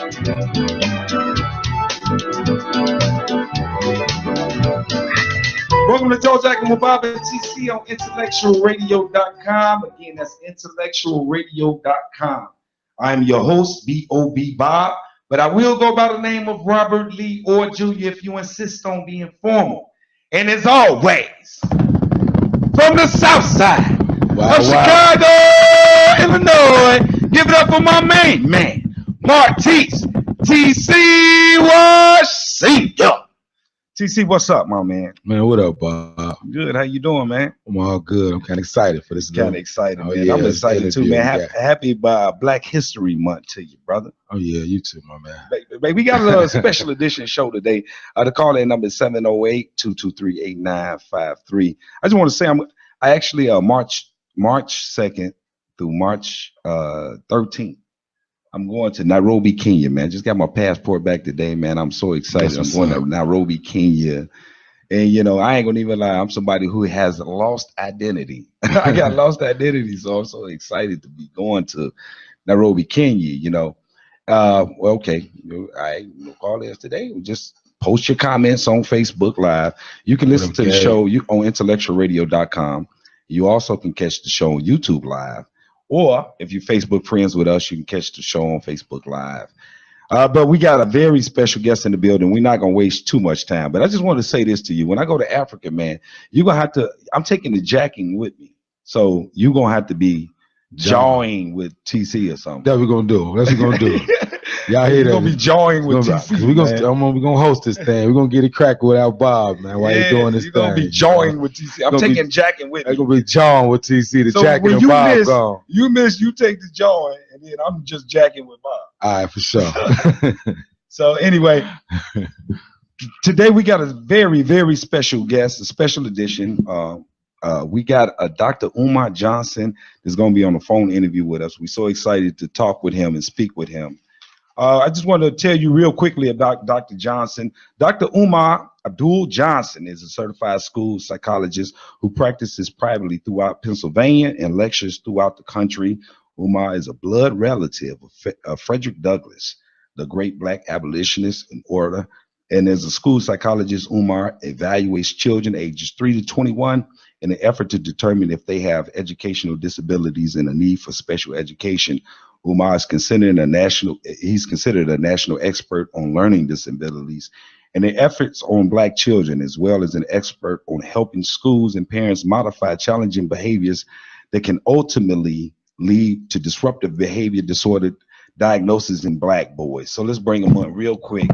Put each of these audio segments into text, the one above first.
Welcome to Joe Jack and Bob and TC on intellectualradio.com. Again, that's intellectualradio.com. I'm your host, B.O.B. Bob, but I will go by the name of Robert Lee or Jr. if you insist on being formal. And as always, from the south side of Chicago, Illinois, give it up for my main man, Martise TC Washington. TC, what's up, my man? Man, what up, Bob? Good. How you doing, man? I'm all good. I'm kind of excited for this. Kind of excited, man. Yeah, I'm excited too, man. Happy Black History Month to you, brother. Oh yeah, you too, my man. Baby, we got a little special edition show today. The call-in number is 708-223-8953. I just want to say I actually March 2nd through March 13th. I'm going to Nairobi, Kenya, man. Just got my passport back today, man. I'm so excited. I'm going to Nairobi, Kenya. And, you know, I ain't going to even lie. I'm somebody who has lost identity. I got lost identity, so I'm so excited to be going to Nairobi, Kenya, you know. Well, okay. I call this today. Just post your comments on Facebook Live. You can listen to the show on intellectualradio.com. You also can catch the show on YouTube Live. Or if you're Facebook friends with us, you can catch the show on Facebook Live. But we got a very special guest in the building. We're not going to waste too much time. But I just want to say this to you. When I go to Africa, man, you're going to have to, I'm taking the jacking with me. So you're going to have to be jawing with TC or something. That's what we're going to do. That's what we're going to do. Y'all hear that? We're going to be jawing with TC. We're going to host this thing. We're going to get it cracked without Bob, man, while you're doing this thing. You're going to be jawing with TC. I'm taking jacking with me. I'm going to be jawing with TC. The jacking and Bob gone. You take the jawing, and then I'm just jacking with Bob. All right, for sure. So anyway, today we got a very, very special guest, a special edition. We got a Dr. Umar Johnson that's going to be on the phone interview with us. We're so excited to talk with him and speak with him. I just want to tell you real quickly about Dr. Johnson. Dr. Umar Abdul Johnson is a certified school psychologist who practices privately throughout Pennsylvania and lectures throughout the country. Umar is a blood relative of Frederick Douglass, the great Black abolitionist and orator. And as a school psychologist, Umar evaluates children ages 3 to 21 in an effort to determine if they have educational disabilities and a need for special education. Umar is considered a national expert on learning disabilities and the efforts on Black children, as well as an expert on helping schools and parents modify challenging behaviors that can ultimately lead to disruptive behavior disorder diagnosis in Black boys. So let's bring them on real quick.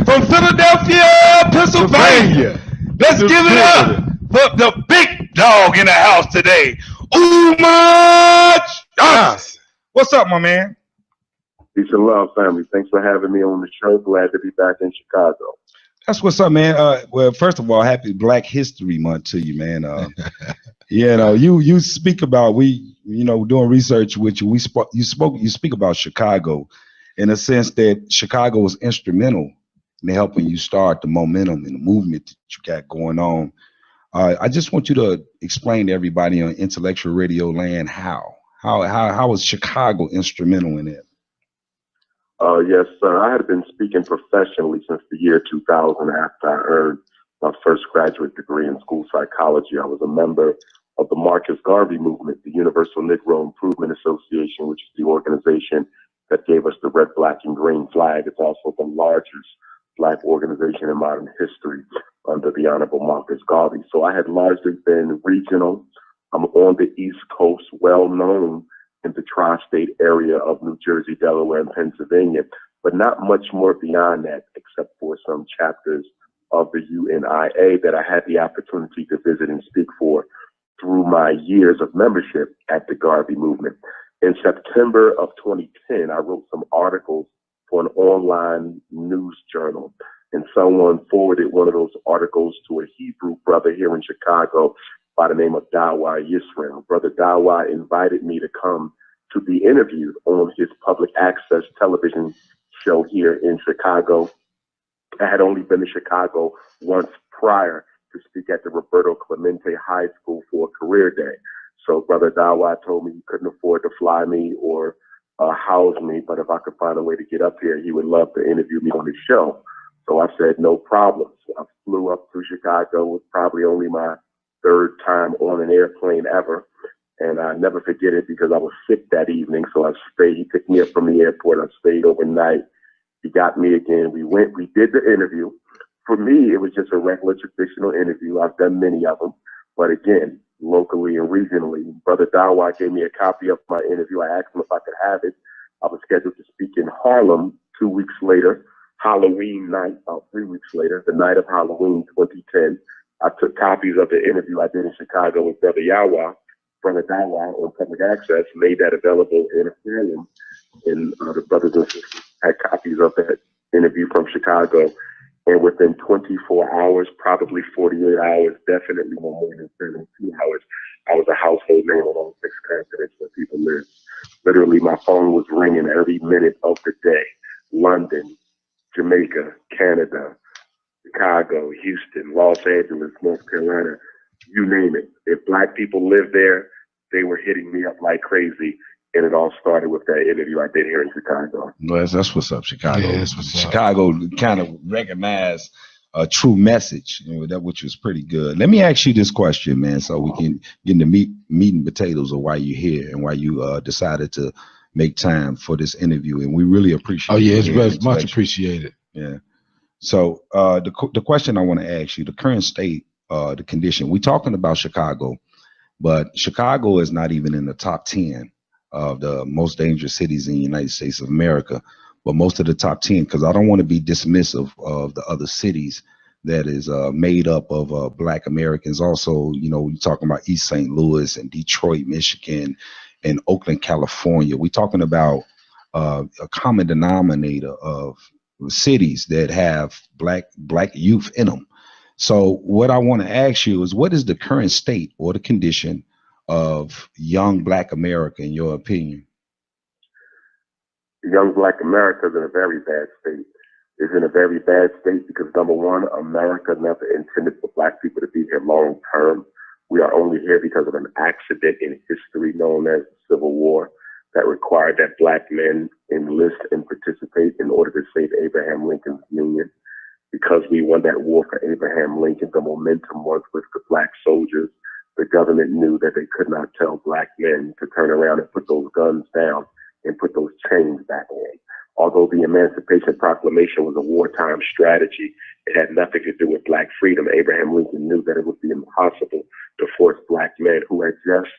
From Philadelphia, Pennsylvania, let's give it up for the big dog in the house today, Umar Johnson. What's up, my man? Peace and love, family. Thanks for having me on the show. Glad to be back in Chicago. That's what's up, man. Well, first of all, happy Black History Month to you, man. You know, you speak about doing research with you. You speak about Chicago in a sense that Chicago was instrumental in helping you start the momentum and the movement that you got going on. I just want you to explain to everybody on Intellectual Radio Land how was Chicago instrumental in it? Yes, sir. I had been speaking professionally since the year 2000 after I earned my first graduate degree in school psychology. I was a member of the Marcus Garvey movement, the Universal Negro Improvement Association, which is the organization that gave us the red, black, and green flag. It's also the largest Black organization in modern history under the Honorable Marcus Garvey. So I had largely been regional. I'm on the East Coast, well known in the tri-state area of New Jersey, Delaware, and Pennsylvania, but not much more beyond that, except for some chapters of the UNIA that I had the opportunity to visit and speak for through my years of membership at the Garvey movement. In September of 2010, I wrote some articles for an online news journal, and someone forwarded one of those articles to a Hebrew brother here in Chicago by the name of Dawa Yisrael. Brother Dawa invited me to come to be interviewed on his public access television show here in Chicago. I had only been to Chicago once prior to speak at the Roberto Clemente High School for a career day. So Brother Dawa told me he couldn't afford to fly me or house me, but if I could find a way to get up here, he would love to interview me on his show. So I said, no problem. So I flew up to Chicago. It was probably only my third time on an airplane ever. And I never forget it because I was sick that evening. So I stayed. He picked me up from the airport. I stayed overnight. He got me again. We did the interview. For me, it was just a regular traditional interview. I've done many of them. But again, locally and regionally, Brother Dawa gave me a copy of my interview. I asked him if I could have it. I was scheduled to speak in Harlem 2 weeks later, Halloween night, about 3 weeks later, the night of Halloween 2010. I took copies of the interview I did in Chicago with Brother Yawa, Brother Dawa on public access, made that available in Harlem. And the brothers and sisters had copies of that interview from Chicago. And within 24 hours, probably 48 hours, definitely no more than 72 hours, I was a household name on all 6 continents where people live. Literally, my phone was ringing every minute of the day. London, Jamaica, Canada, Chicago, Houston, Los Angeles, North Carolina, you name it. If Black people live there, they were hitting me up like crazy. And it all started with that interview I did here in Chicago. Well, that's what's up, Chicago. Yeah, that's what's up. Chicago kind of recognized a true message, that which was pretty good. Let me ask you this question, man, so we can get into meat and potatoes of why you're here and why you decided to make time for this interview. And we really appreciate it. Oh, yeah, it's much appreciated. Yeah. So the question I want to ask you, the current state, the condition, we're talking about Chicago, but Chicago is not even in the top 10 of the most dangerous cities in the United States of America, but most of the top 10, because I don't want to be dismissive of the other cities that is made up of Black Americans. Also, we're talking about East St. Louis and Detroit, Michigan, and Oakland, California. We're talking about a common denominator of cities that have black youth in them. So what I want to ask you is, what is the current state or the condition of young Black America, in your opinion? Young Black America is in a very bad state. It's in a very bad state because, number one, America never intended for Black people to be here long term. We are only here because of an accident in history known as the Civil War that required that Black men enlist and participate in order to save Abraham Lincoln's Union. Because we won that war for Abraham Lincoln, the momentum was with the Black soldiers. The government knew that they could not tell Black men to turn around and put those guns down and put those chains back on. Although the Emancipation Proclamation was a wartime strategy, it had nothing to do with Black freedom. Abraham Lincoln knew that it would be impossible to force Black men who had just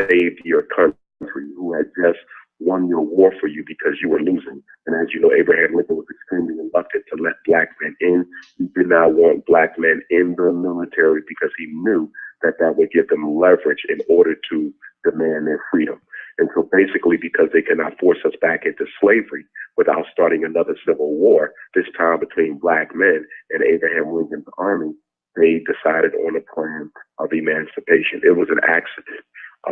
saved your country, who had just won your war for you because you were losing. And as you know, Abraham Lincoln was extremely reluctant to let Black men in. He did not want Black men in the military because he knew that that would give them leverage in order to demand their freedom. And so basically, because they cannot force us back into slavery without starting another civil war, this time between Black men and Abraham Lincoln's army, they decided on a plan of emancipation. It was an accident.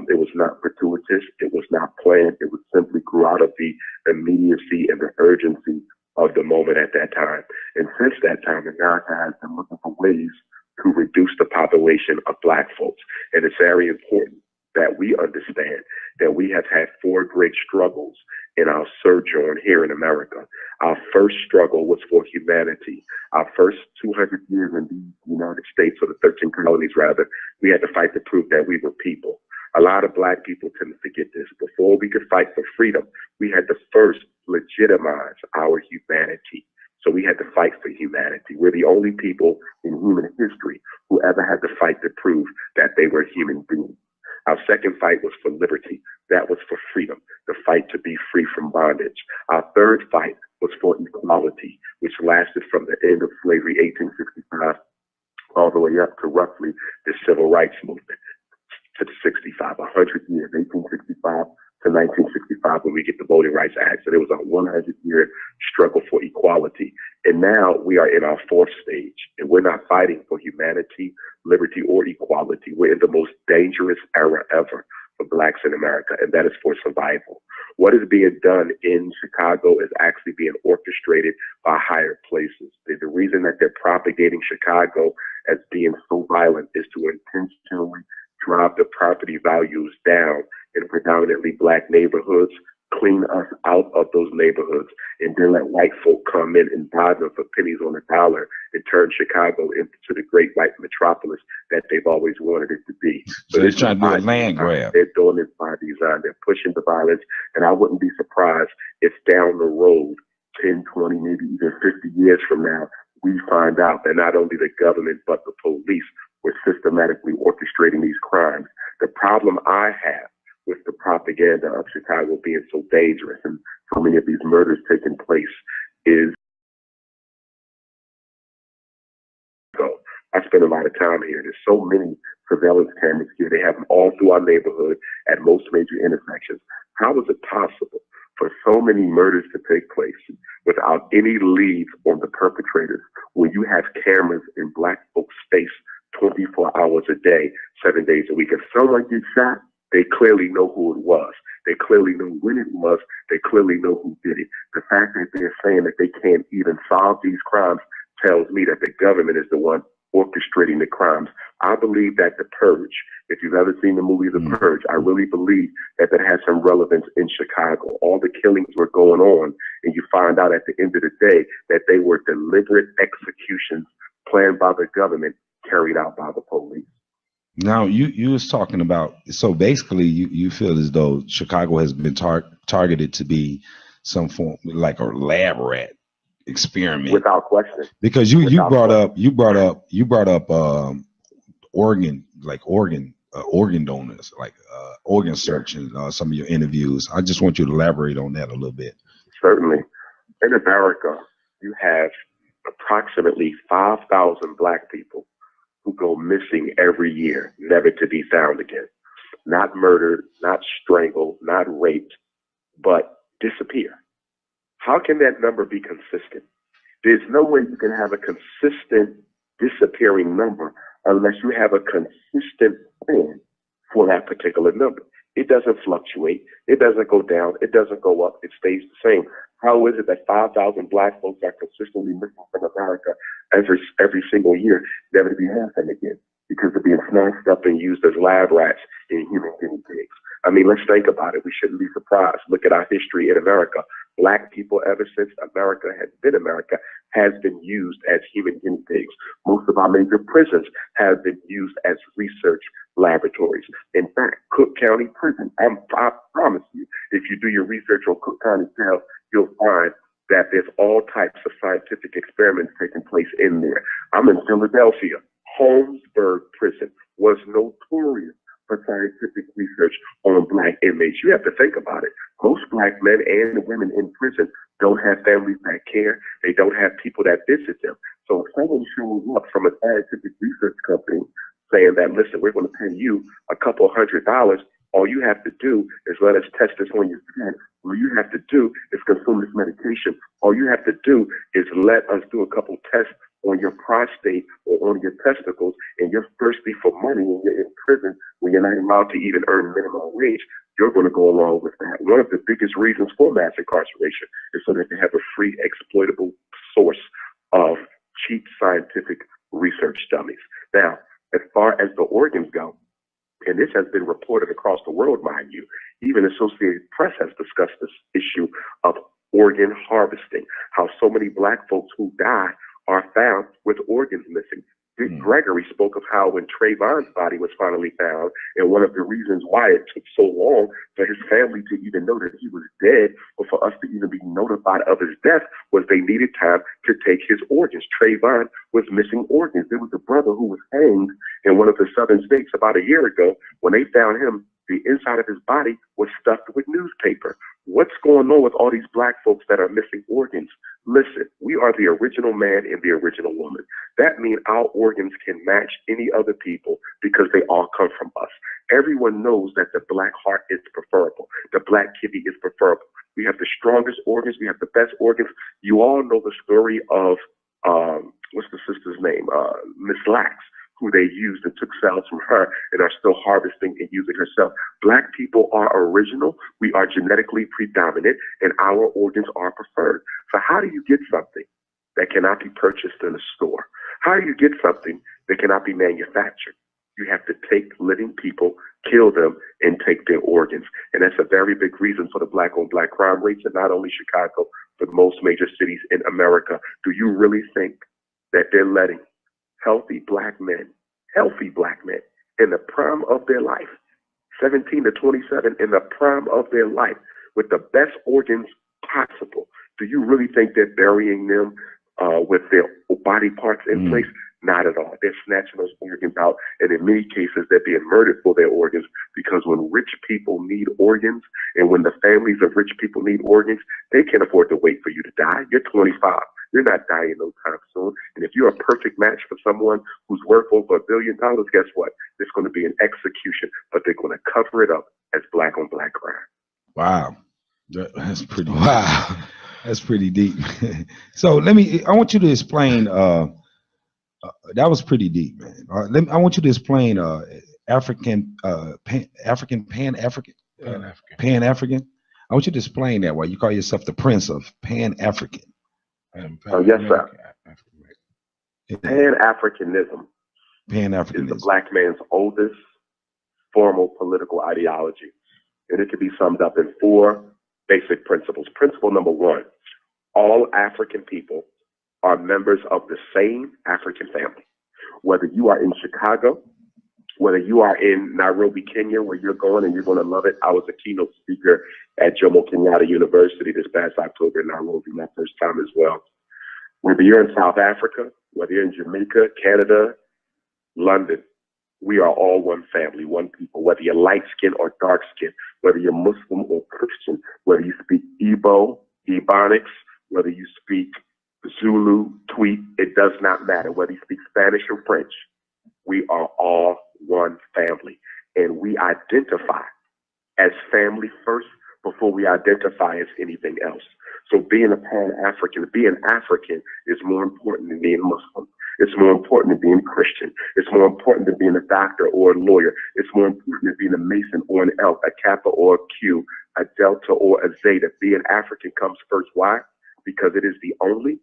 It was not gratuitous. It was not planned. It was simply grew out of the immediacy and the urgency of the moment at that time. And since that time, America has been looking for ways to reduce the population of Black folks. And it's very important that we understand that we have had 4 great struggles in our sojourn here in America. Our first struggle was for humanity. Our first 200 years in the United States, or the 13 colonies rather, we had to fight to prove that we were people. A lot of Black people tend to forget this. Before we could fight for freedom, we had to first legitimize our humanity. So we had to fight for humanity. We're the only people in human history who ever had to fight to prove that they were human beings. Our second fight was for liberty. That was for freedom, the fight to be free from bondage. Our third fight was for equality, which lasted from the end of slavery, 1865, all the way up to roughly the civil rights movement. To the 65, 100 years, 1865 to 1965, when we get the Voting Rights Act. So there was a 100-year struggle for equality. And now we are in our 4th stage, and we're not fighting for humanity, liberty, or equality. We're in the most dangerous era ever for Blacks in America, and that is for survival. What is being done in Chicago is actually being orchestrated by higher places. The reason that they're propagating Chicago as being so violent is to intentionally drive the property values down in predominantly Black neighborhoods, clean us out of those neighborhoods, and then let white folk come in and buy them for pennies on a dollar and turn Chicago into the great white metropolis that they've always wanted it to be. So they're trying to do a land grab. They're doing it by design. They're pushing the violence, and I wouldn't be surprised if down the road, 10, 20, maybe even 50 years from now, we find out that not only the government but the police were systematically orchestrating these crimes. The problem I have with the propaganda of Chicago being so dangerous and so many of these murders taking place is, I spend a lot of time here. There's so many surveillance cameras here. They have them all through our neighborhood at most major intersections. How is it possible for so many murders to take place without any leads on the perpetrators when you have cameras in black folks' face 24 hours a day, 7 days a week? If someone gets shot, they clearly know who it was. They clearly know when it was. They clearly know who did it. The fact that they're saying that they can't even solve these crimes tells me that the government is the one orchestrating the crimes. I believe that The Purge, if you've ever seen the movie The Purge, I really believe that that has some relevance in Chicago. All the killings were going on, and you find out at the end of the day that they were deliberate executions planned by the government, carried out by the police. Now you was talking about, so basically you feel as though Chicago has been targeted to be some form like a lab rat experiment, without question. Because you brought up organ donors, like organ search in some of your interviews. I just want you to elaborate on that a little bit. Certainly. In America, you have approximately 5,000 black people who go missing every year, never to be found again. Not murdered, not strangled, not raped, but disappear. How can that number be consistent? There's no way you can have a consistent disappearing number unless you have a consistent plan for that particular number. It doesn't fluctuate. It doesn't go down. It doesn't go up. It stays the same. How is it that 5,000 black folks are consistently missing from America every single year, never to be found again? Because they're being snatched up and used as lab rats in human guinea pigs. I mean, let's think about it. We shouldn't be surprised. Look at our history in America. Black people, ever since America has been America, has been used as human guinea pigs. Most of our major prisons have been used as research laboratories. In fact, Cook County Prison, I promise you, if you do your research on Cook County Jail, you'll find that there's all types of scientific experiments taking place in there. I'm in Philadelphia. Holmesburg Prison was notorious for scientific research on black inmates. You have to think about it. Most black men and women in prison don't have families that care. They don't have people that visit them. So if someone shows up from a scientific research company saying that, listen, we're going to pay you a couple $100, all you have to do is let us test this on your skin. All you have to do is consume this medication. All you have to do is let us do a couple tests on your prostate or on your testicles, and you're thirsty for money when you're in prison, when you're not allowed to even earn minimum wage, you're going to go along with that. One of the biggest reasons for mass incarceration is so that they have a free, exploitable source of cheap scientific research dummies. Now, as far as the organs go, and this has been reported across the world, mind you, even Associated Press has discussed this issue of organ harvesting, how so many black folks who die are found with organs missing. Dick Gregory spoke of how when Trayvon's body was finally found, and one of the reasons why it took so long for his family to even know that he was dead, or for us to even be notified of his death, was they needed time to take his organs. Trayvon was missing organs. There was a brother who was hanged in one of the southern states about a year ago. When they found him, the inside of his body was stuffed with newspaper. What's going on with all these black folks that are missing organs? Listen, we are the original man and the original woman. That means our organs can match any other people because they all come from us. Everyone knows that the black heart is preferable. The black kidney is preferable. We have the strongest organs. We have the best organs. You all know the story of, what's the sister's name? Miss Lax, who they used and took cells from her and are still harvesting and using herself. Black people are original. We are genetically predominant, and our organs are preferred. So how do you get something that cannot be purchased in a store? How do you get something that cannot be manufactured? You have to take living people, kill them, and take their organs. And that's a very big reason for the black-on-black crime rates in not only Chicago, but most major cities in America. Do you really think that they're letting healthy black men, in the prime of their life, 17 to 27, in the prime of their life, with the best organs possible, do you really think they're burying them with their body parts in place? Not at all. They're snatching those organs out, and in many cases, they're being murdered for their organs, because when rich people need organs, and when the families of rich people need organs, they can't afford to wait for you to die. You're 25. You're not dying no time soon. And if you're a perfect match for someone who's worth over $1 billion, guess what? There's going to be an execution, but they're going to cover it up as black-on-black crime. Wow. That's pretty wow. That's pretty deep. So I want you to explain that was pretty deep, man. I want you to explain Pan-African. I want you to explain that, why you call yourself the Prince of Pan-African. Yes, sir. Pan-Africanism is the black man's oldest formal political ideology, and it can be summed up in 4 basic principles. Principle number 1, all African people are members of the same African family. Whether you are in Chicago, whether you are in Nairobi, Kenya, where you're going and you're going to love it. I was a keynote speaker at Jomo Kenyatta University this past October in Nairobi, my first time as well. Whether you're in South Africa, whether you're in Jamaica, Canada, London, we are all one family, one people, whether you're light skinned or dark skinned, whether you're Muslim or Christian, whether you speak Igbo, Ebonics, whether you speak Zulu, Tweet, it does not matter. Whether you speak Spanish or French, we are all one family. And we identify as family first before we identify as anything else. So being a Pan-African, being African is more important than being Muslim. It's more important than being Christian. It's more important than being a doctor or a lawyer. It's more important than being a Mason or an Elk, a Kappa or a Q, a Delta or a Zeta. Being African comes first. Why? Because it is the only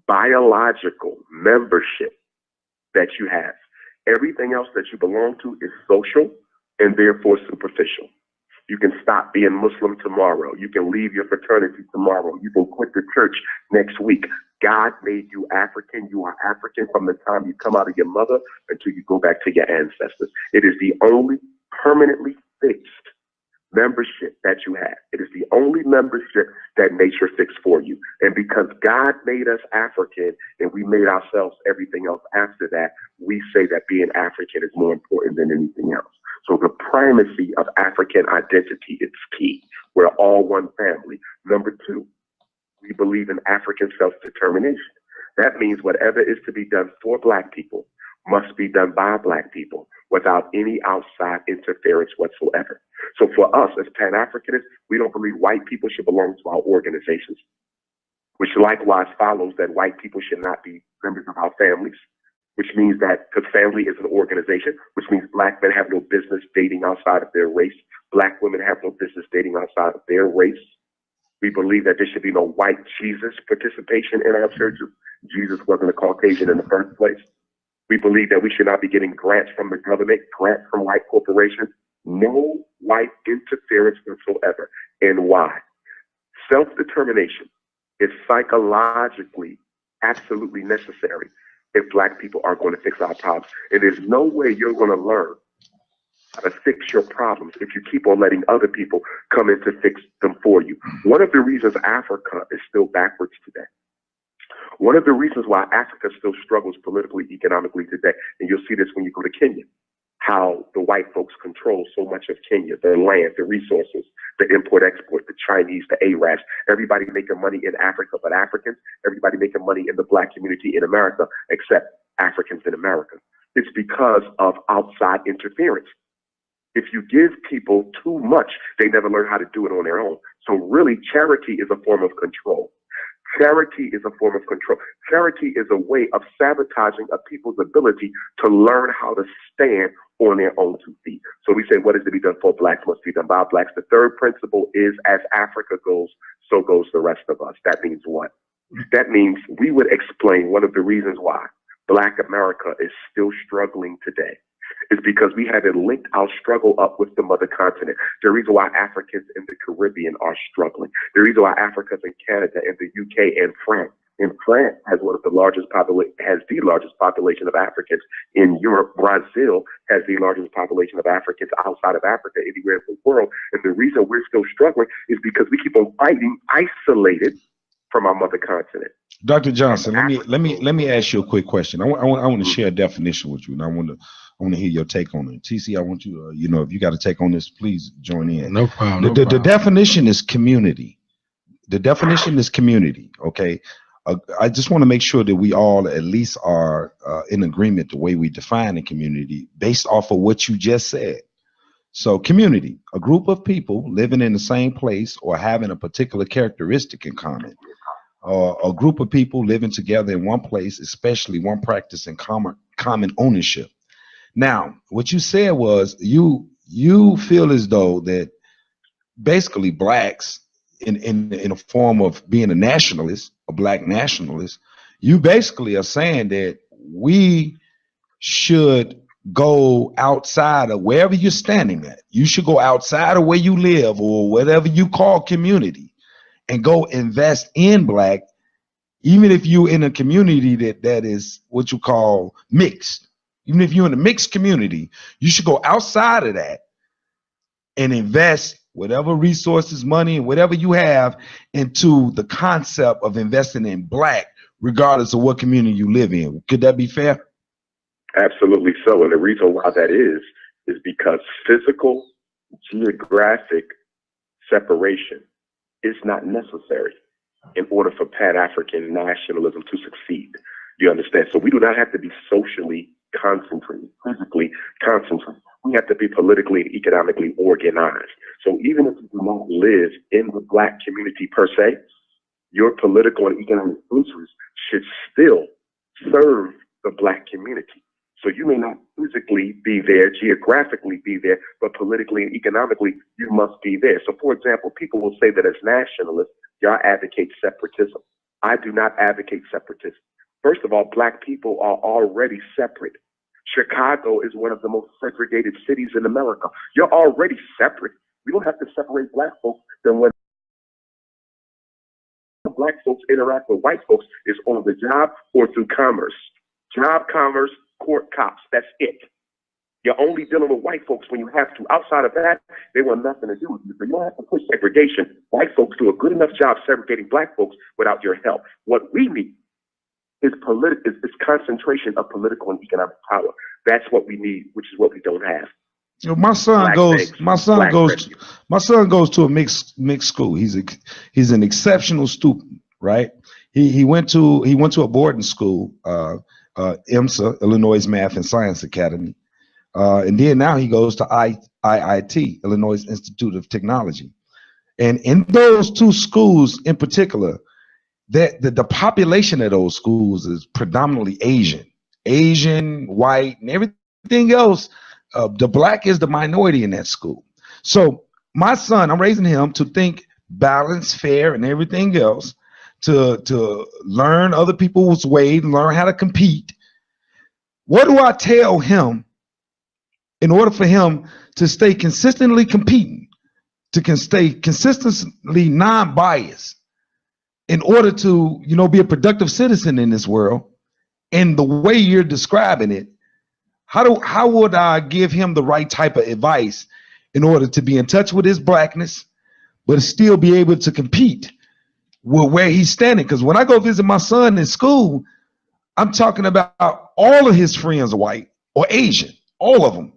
biological membership that you have. Everything else that you belong to is social and therefore superficial. You can stop being Muslim tomorrow. You can leave your fraternity tomorrow. You can quit the church next week. God made you African. You are African from the time you come out of your mother until you go back to your ancestors. It is the only permanently fixed membership that you have. It is the only membership that nature fixed for you. And because God made us African and we made ourselves everything else after that, we say that being African is more important than anything else. So the primacy of African identity is key. We're all one family. Number 2, we believe in African self-determination. That means whatever is to be done for Black people must be done by Black people without any outside interference whatsoever. So for us as Pan-Africanists, we don't believe white people should belong to our organizations, which likewise follows that white people should not be members of our families, which means that, because family is an organization, which means Black men have no business dating outside of their race. Black women have no business dating outside of their race. We believe that there should be no white Jesus participation in our churches. Jesus wasn't a Caucasian in the first place. We believe that we should not be getting grants from the government, grants from white corporations, no white interference whatsoever. And why? Self-determination is psychologically absolutely necessary if Black people are going to fix our problems. And there's no way you're going to learn how to fix your problems if you keep on letting other people come in to fix them for you. One of the reasons Africa is still backwards today, one of the reasons why Africa still struggles politically, economically today, and you'll see this when you go to Kenya, how the white folks control so much of Kenya, the land, the resources, the import-export, the Chinese, the Arabs, everybody making money in Africa but Africans, everybody making money in the Black community in America except Africans in America. It's because of outside interference. If you give people too much, they never learn how to do it on their own. So really, charity is a form of control. Charity is a form of control. Charity is a way of sabotaging a people's ability to learn how to stand on their own 2 feet. So we say what is to be done for Blacks must be done by Blacks. The third principle is as Africa goes, so goes the rest of us. That means what? That means we would explain one of the reasons why Black America is still struggling today is because we haven't linked our struggle up with the mother continent. The reason why Africans in the Caribbean are struggling. The reason why Africans in Canada and the UK and France. And France has one of the largest has the largest population of Africans in Europe. Brazil has the largest population of Africans outside of Africa anywhere in the world. And the reason we're still struggling is because we keep on fighting isolated from our mother continent. Dr. Johnson, let me ask you a quick question. I want to share a definition with you, and I want to hear your take on it. TC, I want you, if you got to take on this, please join in. No problem. The definition is community. The definition is community. Okay. I just want to make sure that we all at least are in agreement the way we define a community based off of what you just said. So community, a group of people living in the same place or having a particular characteristic in common. A group of people living together in one place, especially one practice in common ownership. Now, what you said was you feel as though that basically blacks in a form of being a nationalist, a black nationalist, you basically are saying that we should go outside of wherever you're standing at. You should go outside of where you live or whatever you call community and go invest in black, even if you're in a community that is what you call mixed. Even if you're in a mixed community, you should go outside of that and invest whatever resources, money, and whatever you have into the concept of investing in black, regardless of what community you live in. Could that be fair? Absolutely so. And the reason why that is because physical, geographic separation is not necessary in order for Pan-African nationalism to succeed. You understand? So we do not have to be socially concentrated, physically concentrated. We have to be politically and economically organized. So even if you do not live in the black community per se, your political and economic interests should still serve the black community. So you may not physically be there, geographically be there, but politically and economically, you must be there. So for example, people will say that as nationalists, y'all advocate separatism. I do not advocate separatism. First of all, black people are already separate. Chicago is one of the most segregated cities in America. You're already separate. We don't have to separate black folks. Then when black folks interact with white folks is on the job or through commerce. Job, commerce, court, cops. That's it. You're only dealing with white folks when you have to. Outside of that, they want nothing to do with you. So you don't have to push segregation. White folks do a good enough job segregating black folks without your help. What we need is concentration of political and economic power. That's what we need, which is what we don't have. You know, my son goes to a mixed school. He's an exceptional student, right? He went to a boarding school, IMSA, Illinois Math and Science Academy, and then now he goes to IIT, Illinois Institute of Technology. And in those two schools in particular, the population of those schools is predominantly Asian, white, and everything else. The black is the minority in that school. So my son, I'm raising him to think balanced, fair, and everything else, to learn other people's ways, learn how to compete. What do I tell him in order for him to stay consistently competing, to stay consistently non-biased, in order to, be a productive citizen in this world? And the way you're describing it, how would I give him the right type of advice in order to be in touch with his blackness, but still be able to compete with where he's standing? Because when I go visit my son in school, I'm talking about all of his friends are white or Asian, all of them.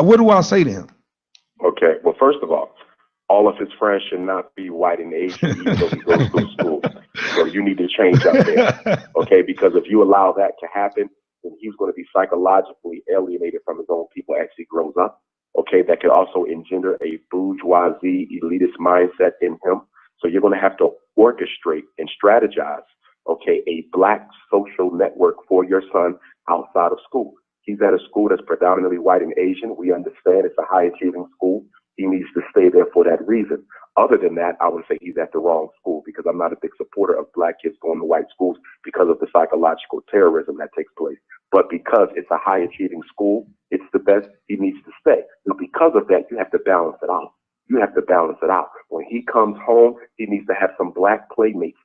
What do I say to him? Okay, well, first of all of his friends should not be white and Asian, even though he goes to school. So you need to change up there, okay? Because if you allow that to happen, then he's going to be psychologically alienated from his own people as he grows up, okay? That could also engender a bourgeoisie, elitist mindset in him. So you're going to have to orchestrate and strategize, okay, a black social network for your son outside of school. He's at a school that's predominantly white and Asian. We understand it's a high achieving school. he needs to stay there for that reason. Other than that, I would say he's at the wrong school, because I'm not a big supporter of black kids going to white schools because of the psychological terrorism that takes place. But because it's a high achieving school, it's the best, he needs to stay. And because of that, you have to balance it out. You have to balance it out. When he comes home, he needs to have some black playmates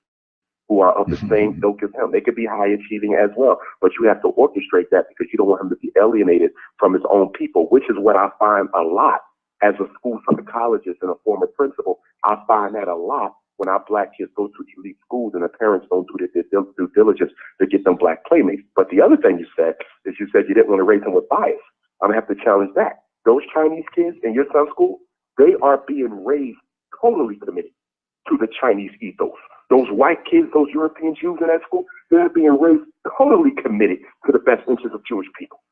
who are of the same ilk as him. They could be high achieving as well, but you have to orchestrate that, because you don't want him to be alienated from his own people, which is what I find a lot as a school psychologist and a former principal. I find that a lot when our black kids go to elite schools and the parents don't do their due diligence to get them black playmates. But the other thing you said is you said you didn't want to raise them with bias. I'm going to have to challenge that. Those Chinese kids in your son's school, they are being raised totally committed to the Chinese ethos. Those white kids, those European Jews in that school, they're being raised totally committed to the best interests of Jewish people.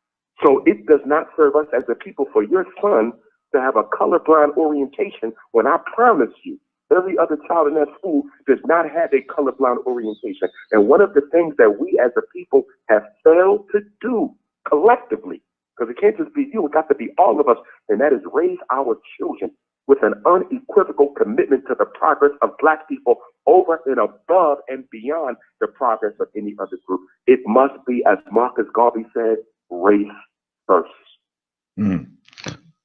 So it does not serve us as a people for your son to have a colorblind orientation when I promise you, every other child in that school does not have a colorblind orientation. And one of the things that we as a people have failed to do collectively, because it can't just be you, it got to be all of us, and that is raise our children with an unequivocal commitment to the progress of black people over and above and beyond the progress of any other group. It must be, as Marcus Garvey said, race first.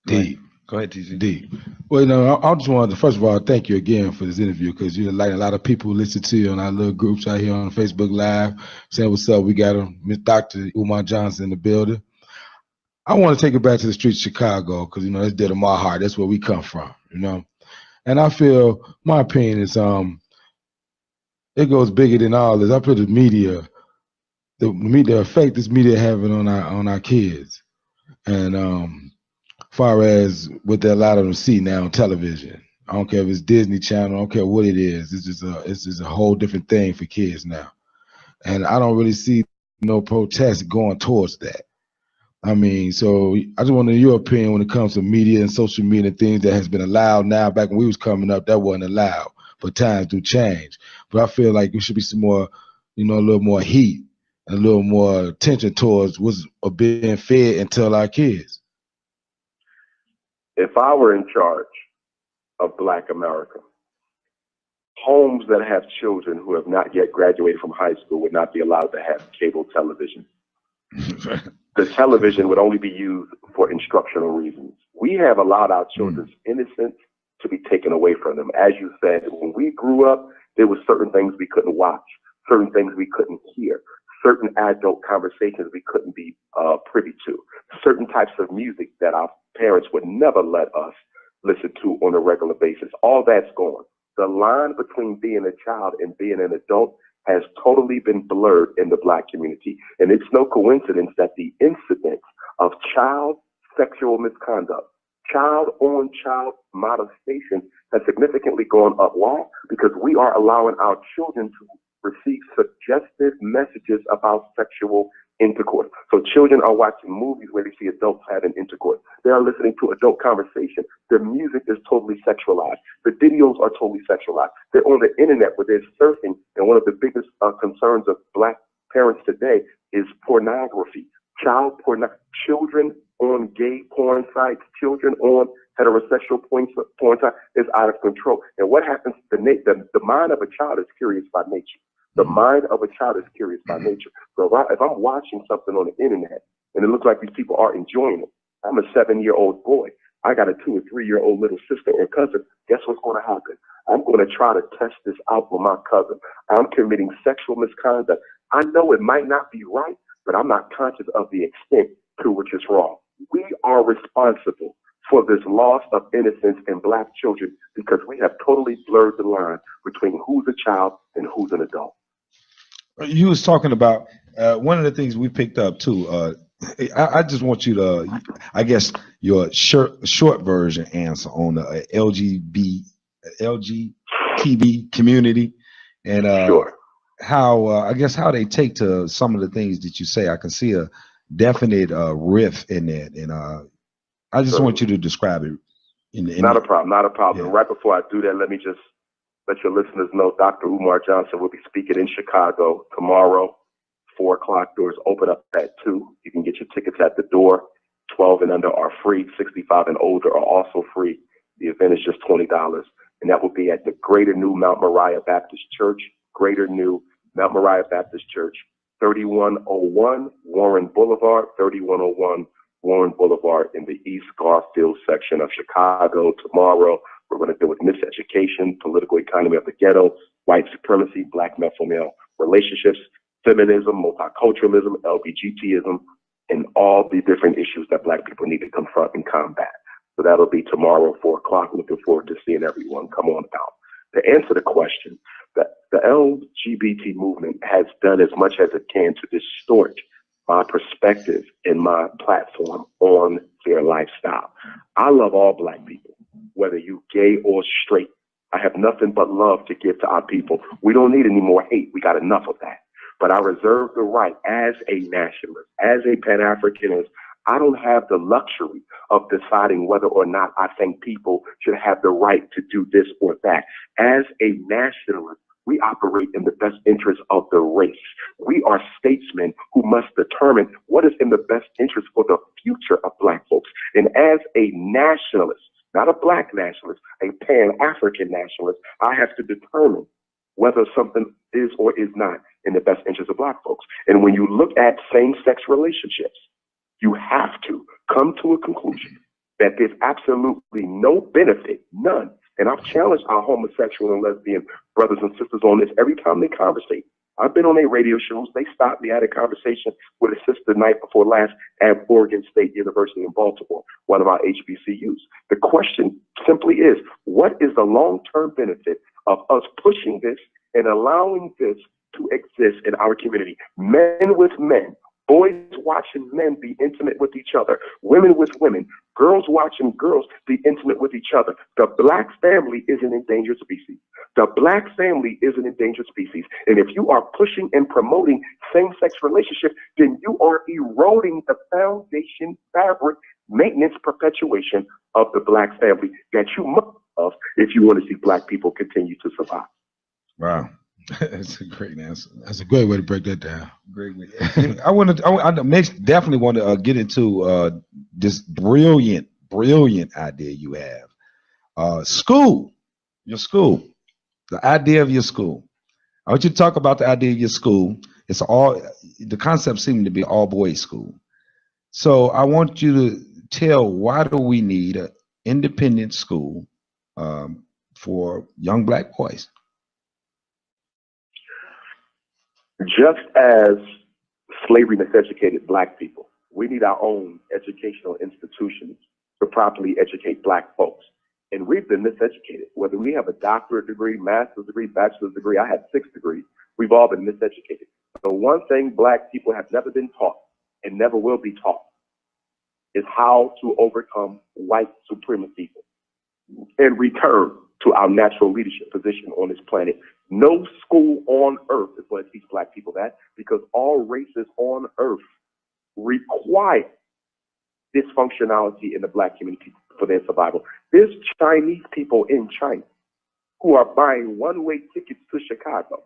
Deep. Go ahead, TC. Deep. Well, you know, I just wanted to, first of all, thank you again for this interview, because you're like a lot of people listen to you on our little groups out here on Facebook Live, saying what's up. We got Miss Dr. Umar Johnson in the building. I want to take it back to the streets of Chicago, because, you know, that's dead in my heart. That's where we come from, you know. And I feel, my opinion is, it goes bigger than all this. I put the effect this media having on our kids, and far as what a lot of them see now on television. I don't care if it's Disney Channel. I don't care what it is. It's just a whole different thing for kids now, and I don't really see no protest going towards that. I mean, so I just want to know your opinion when it comes to media and social media and things that has been allowed now. Back when we was coming up, that wasn't allowed, but times do change. But I feel like there should be some more, you know, a little more heat and a little more attention towards what's being fed and tell our kids. If I were in charge of Black America, homes that have children who have not yet graduated from high school would not be allowed to have cable television. The television would only be used for instructional reasons. We have allowed our children's innocence to be taken away from them. As you said, when we grew up, there were certain things we couldn't watch, certain things we couldn't hear, certain adult conversations we couldn't be privy to, certain types of music that our parents would never let us listen to on a regular basis. All that's gone. The line between being a child and being an adult has totally been blurred in the Black community. And it's no coincidence that the incidence of child sexual misconduct, child on child molestation has significantly gone up. Why? Because we are allowing our children to receive suggestive messages about sexual intercourse. So children are watching movies where they see adults having intercourse. They are listening to adult conversation. The music is totally sexualized. The videos are totally sexualized. They're on the internet where they're surfing. And one of the biggest concerns of Black parents today is pornography. Children on gay porn sites, children on heterosexual porn sites is out of control. And what happens, the mind of a child is curious by nature. The mind of a child is curious by nature. So if I'm watching something on the internet and it looks like these people are enjoying it, I'm a 7-year-old boy. I got a 2 or 3-year-old little sister or cousin. Guess what's going to happen? I'm going to try to test this out with my cousin. I'm committing sexual misconduct. I know it might not be right, but I'm not conscious of the extent to which it's wrong. We are responsible for this loss of innocence in Black children because we have totally blurred the line between who's a child and who's an adult. You was talking about one of the things we picked up too. I just want you to, I guess, your short version answer on the LGTB community and Sure. how I guess how they take to some of the things that you say. I can see a definite riff in that, and I just want you to describe it. Not a problem. Not a problem. Yeah. Right before I do that, let me just let your listeners know Dr. Umar Johnson will be speaking in Chicago tomorrow, 4 o'clock. Doors open up at 2. You can get your tickets at the door. 12 and under are free. 65 and older are also free. The event is just $20, and that will be at the Greater New Mount Moriah Baptist Church, Greater New Mount Moriah Baptist Church, 3101 Warren Boulevard, 3101 Warren Boulevard in the East Garfield section of Chicago. Tomorrow, we're going to deal with miseducation, political economy of the ghetto, white supremacy, black male-female relationships, feminism, multiculturalism, LBGTism, and all the different issues that black people need to confront and combat. So that'll be tomorrow, 4 o'clock. Looking forward to seeing everyone come on out. To answer the question, the LGBT movement has done as much as it can to distort my perspective and my platform on their lifestyle. I love all black people, whether you gay or straight. I have nothing but love to give to our people. We don't need any more hate. We got enough of that. But I reserve the right as a nationalist, as a Pan-Africanist. I don't have the luxury of deciding whether or not I think people should have the right to do this or that. As a nationalist, we operate in the best interest of the race. We are statesmen who must determine what is in the best interest for the future of black folks. And as a nationalist, not a black nationalist, a Pan-African nationalist, I have to determine whether something is or is not in the best interest of black folks. And when you look at same-sex relationships, you have to come to a conclusion that there's absolutely no benefit, none. And I've challenged our homosexual and lesbian brothers and sisters on this every time they conversate. I've been on their radio shows. They stopped me. I had a conversation with a sister the night before last at Oregon State University in Baltimore, one of our HBCUs. The question simply is, what is the long-term benefit of us pushing this and allowing this to exist in our community? Men with men, boys watching men be intimate with each other, women with women, girls watching girls be intimate with each other. The black family is an endangered species. The black family is an endangered species. And if you are pushing and promoting same-sex relationships, then you are eroding the foundation, fabric, maintenance, perpetuation of the black family that you must have if you want to see black people continue to survive. Wow. That's a great answer. That's a great way to break that down. Great way. I definitely want to get into this brilliant idea you have. School, your school, the idea of your school. I want you to talk about the idea of your school. The concept seems to be all boys school. So I want you to tell, why do we need an independent school for young black boys? Just as slavery miseducated black people, we need our own educational institutions to properly educate black folks. And we've been miseducated. Whether we have a doctorate degree, master's degree, bachelor's degree, I had 6 degrees, we've all been miseducated. The one thing black people have never been taught and never will be taught is how to overcome white supremacy and return to our natural leadership position on this planet. No school on earth is going to teach black people that, because all races on earth require dysfunctionality in the black community for their survival. There's Chinese people in China who are buying one-way tickets to Chicago.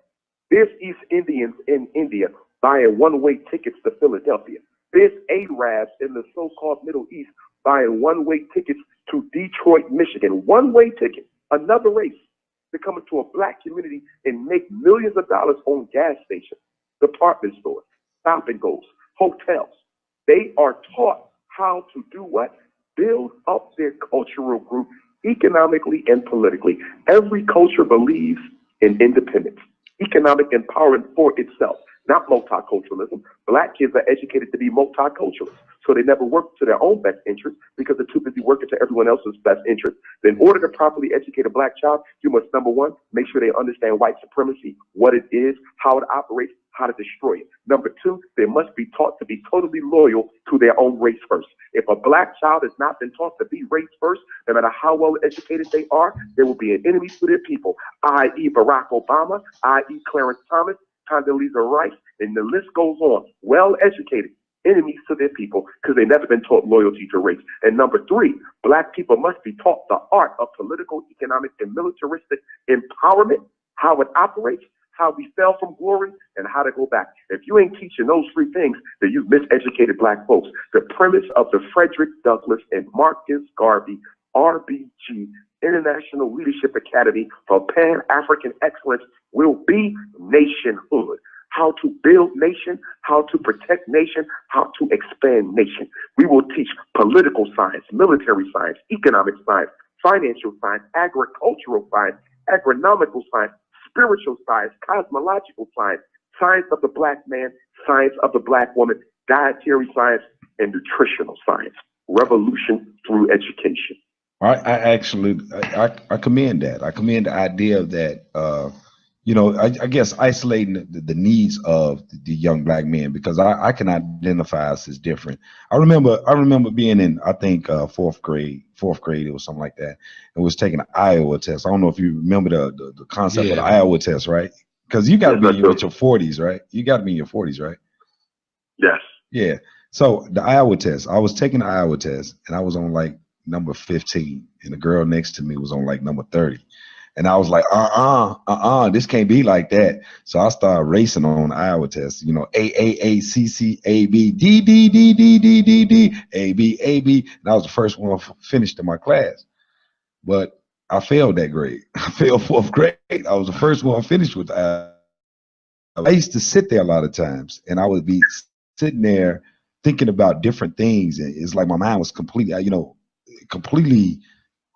There's East Indians in India buying one-way tickets to Philadelphia. There's Arabs in the so-called Middle East buying one-way tickets to Detroit, Michigan. One-way ticket, another race, to come into a black community and make millions of dollars on gas stations, department stores, stop and goes, hotels. They are taught how to do what? Build up their cultural group economically and politically. Every culture believes in independence, economic empowerment for itself, not multiculturalism. Black kids are educated to be multiculturalists, so they never work to their own best interest because they're too busy working to everyone else's best interest. In order to properly educate a black child, you must, number one, make sure they understand white supremacy, what it is, how it operates, how to destroy it. Number two, they must be taught to be totally loyal to their own race first. If a black child has not been taught to be race first, no matter how well educated they are, they will be an enemy to their people, i.e. Barack Obama, i.e. Clarence Thomas, Condoleezza Rice, and the list goes on. Well-educated enemies to their people because they've never been taught loyalty to race. And number three, black people must be taught the art of political, economic, and militaristic empowerment, how it operates, how we fell from glory, and how to go back. If you ain't teaching those 3 things, then you've miseducated black folks. The premise of the Frederick Douglass and Marcus Garvey RBG, International Leadership Academy for Pan-African Excellence, will be nationhood. How to build nation, how to protect nation, how to expand nation. We will teach political science, military science, economic science, financial science, agricultural science, agronomical science, spiritual science, cosmological science, science of the black man, science of the black woman, dietary science, and nutritional science. Revolution through education. I actually I commend that. I commend the idea of that. You know, I guess isolating the needs of the young black men, because I can identify us as different. I remember being in, I think, fourth grade or something like that, and was taking an Iowa test. I don't know if you remember the concept of the Iowa test, right? Because you got to be with your 40s, right? You got to be in your 40s, right? Yes. Yeah. So the Iowa test, I was taking the Iowa test, and I was on like number 15, and the girl next to me was on like number 30. And I was like, this can't be like that. So I started racing on the Iowa test, you know, A, C, C, A, B, D, D, D, D, D, D, D, A, B, A, B. And I was the first one finished in my class. But I failed that grade. I failed fourth grade. I was the first one finished with the Iowa. I used to sit there a lot of times, and I would be sitting there thinking about different things. And it's like my mind was completely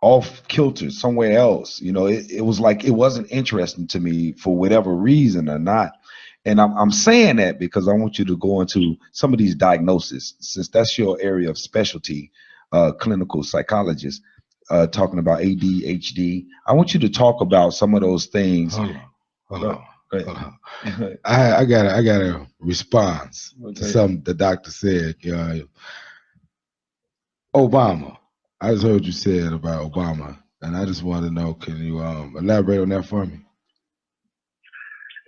off kilter somewhere else. You know, it was like it wasn't interesting to me for whatever reason or not. And I'm saying that because I want you to go into some of these diagnoses, since that's your area of specialty, clinical psychologist, talking about ADHD. I want you to talk about some of those things. Hold on. I got a response to something the doctor said. Obama. I just heard you said about Obama, and I just want to know, can you elaborate on that for me?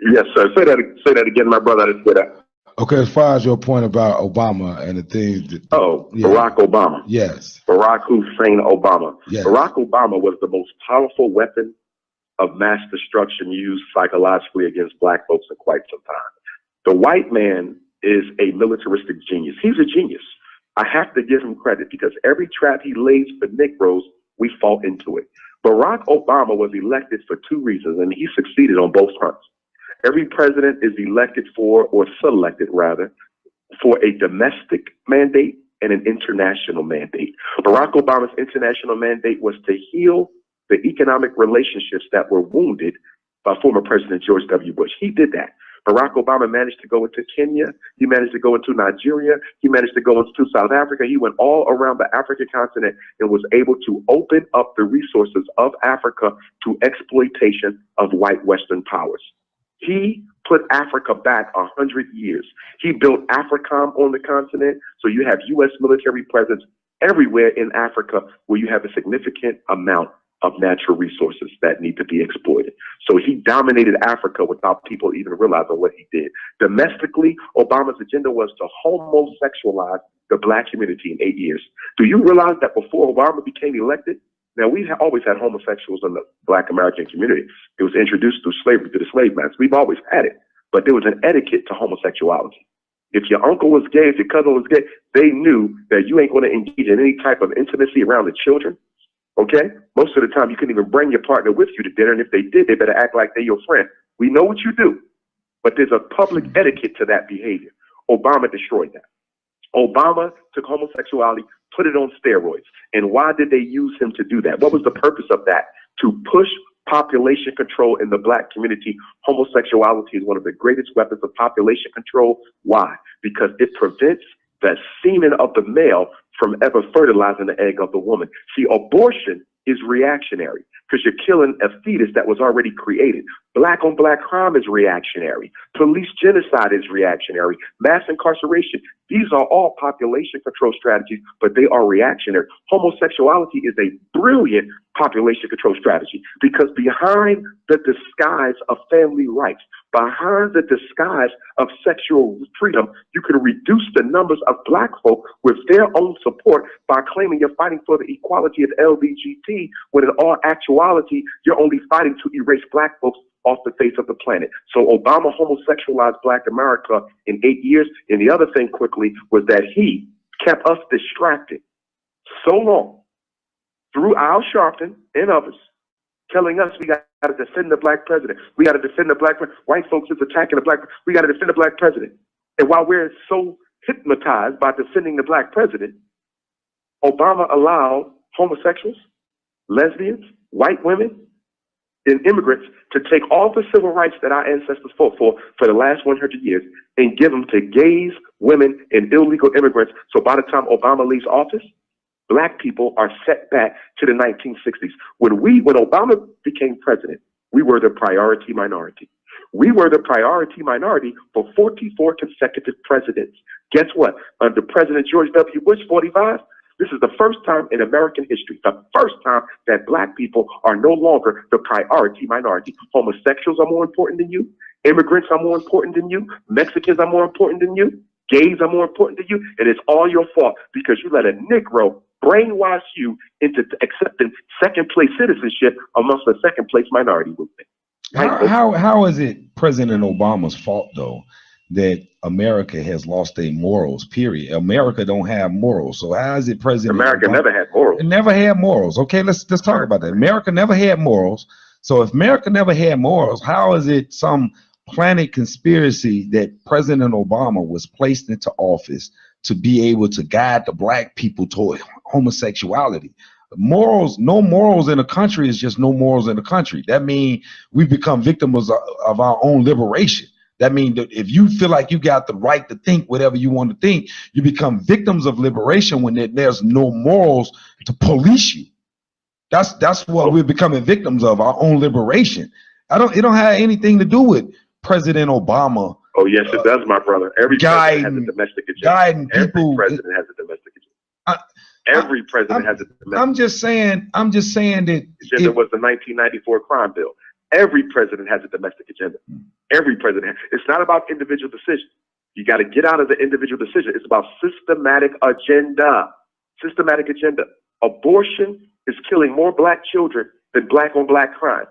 Yes, sir. Say that again, my brother. I didn't say that. Okay, as far as your point about Obama and the things that, Barack Obama. Yes. Barack Hussein Obama. Yes. Barack Obama was the most powerful weapon of mass destruction used psychologically against black folks in quite some time. The white man is a militaristic genius. He's a genius. I have to give him credit, because every trap he lays for Negroes, we fall into it. Barack Obama was elected for two reasons, and he succeeded on both fronts. Every president is elected for, or selected rather, for a domestic mandate and an international mandate. Barack Obama's international mandate was to heal the economic relationships that were wounded by former President George W. Bush. He did that. Barack Obama managed to go into Kenya. He managed to go into Nigeria. He managed to go into South Africa. He went all around the African continent and was able to open up the resources of Africa to exploitation of white Western powers. He put Africa back 100 years. He built AFRICOM on the continent, so you have U.S. military presence everywhere in Africa where you have a significant amount of natural resources that need to be exploited. So he dominated Africa without people even realizing what he did. Domestically, Obama's agenda was to homosexualize the black community in 8 years. Do you realize that before Obama became elected, now we always had homosexuals in the black American community. It was introduced through slavery, to the slave masters. We've always had it, but there was an etiquette to homosexuality. If your uncle was gay, if your cousin was gay, they knew that you ain't going to engage in any type of intimacy around the children. Okay? Most of the time, you couldn't even bring your partner with you to dinner, and if they did, they better act like they're your friend. We know what you do, but there's a public etiquette to that behavior. Obama destroyed that. Obama took homosexuality, put it on steroids. And why did they use him to do that? What was the purpose of that? To push population control in the black community. Homosexuality is one of the greatest weapons of population control. Why? Because it prevents the semen of the male from ever fertilizing the egg of the woman. See, abortion is reactionary because you're killing a fetus that was already created. Black on black crime is reactionary. Police genocide is reactionary. Mass incarceration. These are all population control strategies, but they are reactionary. Homosexuality is a brilliant population control strategy because behind the disguise of family rights, behind the disguise of sexual freedom, you can reduce the numbers of black folk with their own support by claiming you're fighting for the equality of LGBT, when in all actuality, you're only fighting to erase black folks off the face of the planet. So Obama homosexualized black America in 8 years. And the other thing quickly was that he kept us distracted so long through Al Sharpton and others, telling us we got to defend the black president. We got to defend the black president. White folks is attacking the black. We got to defend the black president. And while we're so hypnotized by defending the black president, Obama allowed homosexuals, lesbians, white women, and immigrants to take all the civil rights that our ancestors fought for the last 100 years and give them to gays, women, and illegal immigrants. So by the time Obama leaves office, black people are set back to the 1960s. When Obama became president, we were the priority minority. We were the priority minority for 44 consecutive presidents. Guess what? Under President George W. Bush, 45, this is the first time in American history, the first time that black people are no longer the priority minority. Homosexuals are more important than you. Immigrants are more important than you. Mexicans are more important than you. Gays are more important than you. And it's all your fault because you let a Negro brainwash you into accepting second place citizenship amongst a second place minority movement. How is it President Obama's fault though that America has lost their morals, period? America don't have morals. So how is it President America Obama never had morals? It never had morals. Okay, let's talk about that. America never had morals. So if America never had morals, how is it some planet conspiracy that President Obama was placed into office to be able to guide the black people toward homosexuality? Morals, no morals in a country is just no morals in a country. That means we become victims of our own liberation. That means that if you feel like you got the right to think whatever you want to think, you become victims of liberation when there's no morals to police you. That's what we're becoming victims of, our own liberation. It don't have anything to do with President Obama. Oh yes, it does, my brother. Every president has a domestic agenda. Every president has a domestic agenda. Every president has a domestic. I'm just saying that agenda was the 1994 crime bill. Every president has a domestic agenda. Every president. It's not about individual decisions. You got to get out of the individual decision. It's about systematic agenda. Systematic agenda. Abortion is killing more black children than black on black crime.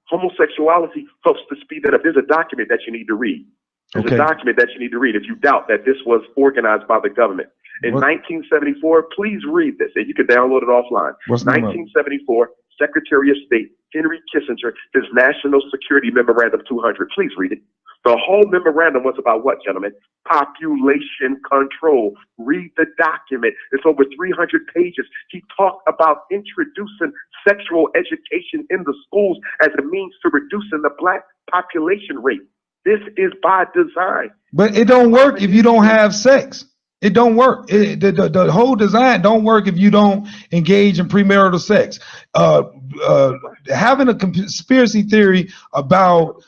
Homosexuality helps to speed that up. There's a document that you need to read. There's a document that you need to read if you doubt that this was organized by the government. In 1974, please read this, and you can download it offline. 1974, Secretary of State Henry Kissinger, his National Security Memorandum 200. Please read it. The whole memorandum was about what, gentlemen? Population control. Read the document. It's over 300 pages. He talked about introducing sexual education in the schools as a means to reducing the black population rate. This is by design. But it don't work if you don't have sex. It don't work. The whole design don't work if you don't engage in premarital sex. Having a conspiracy theory about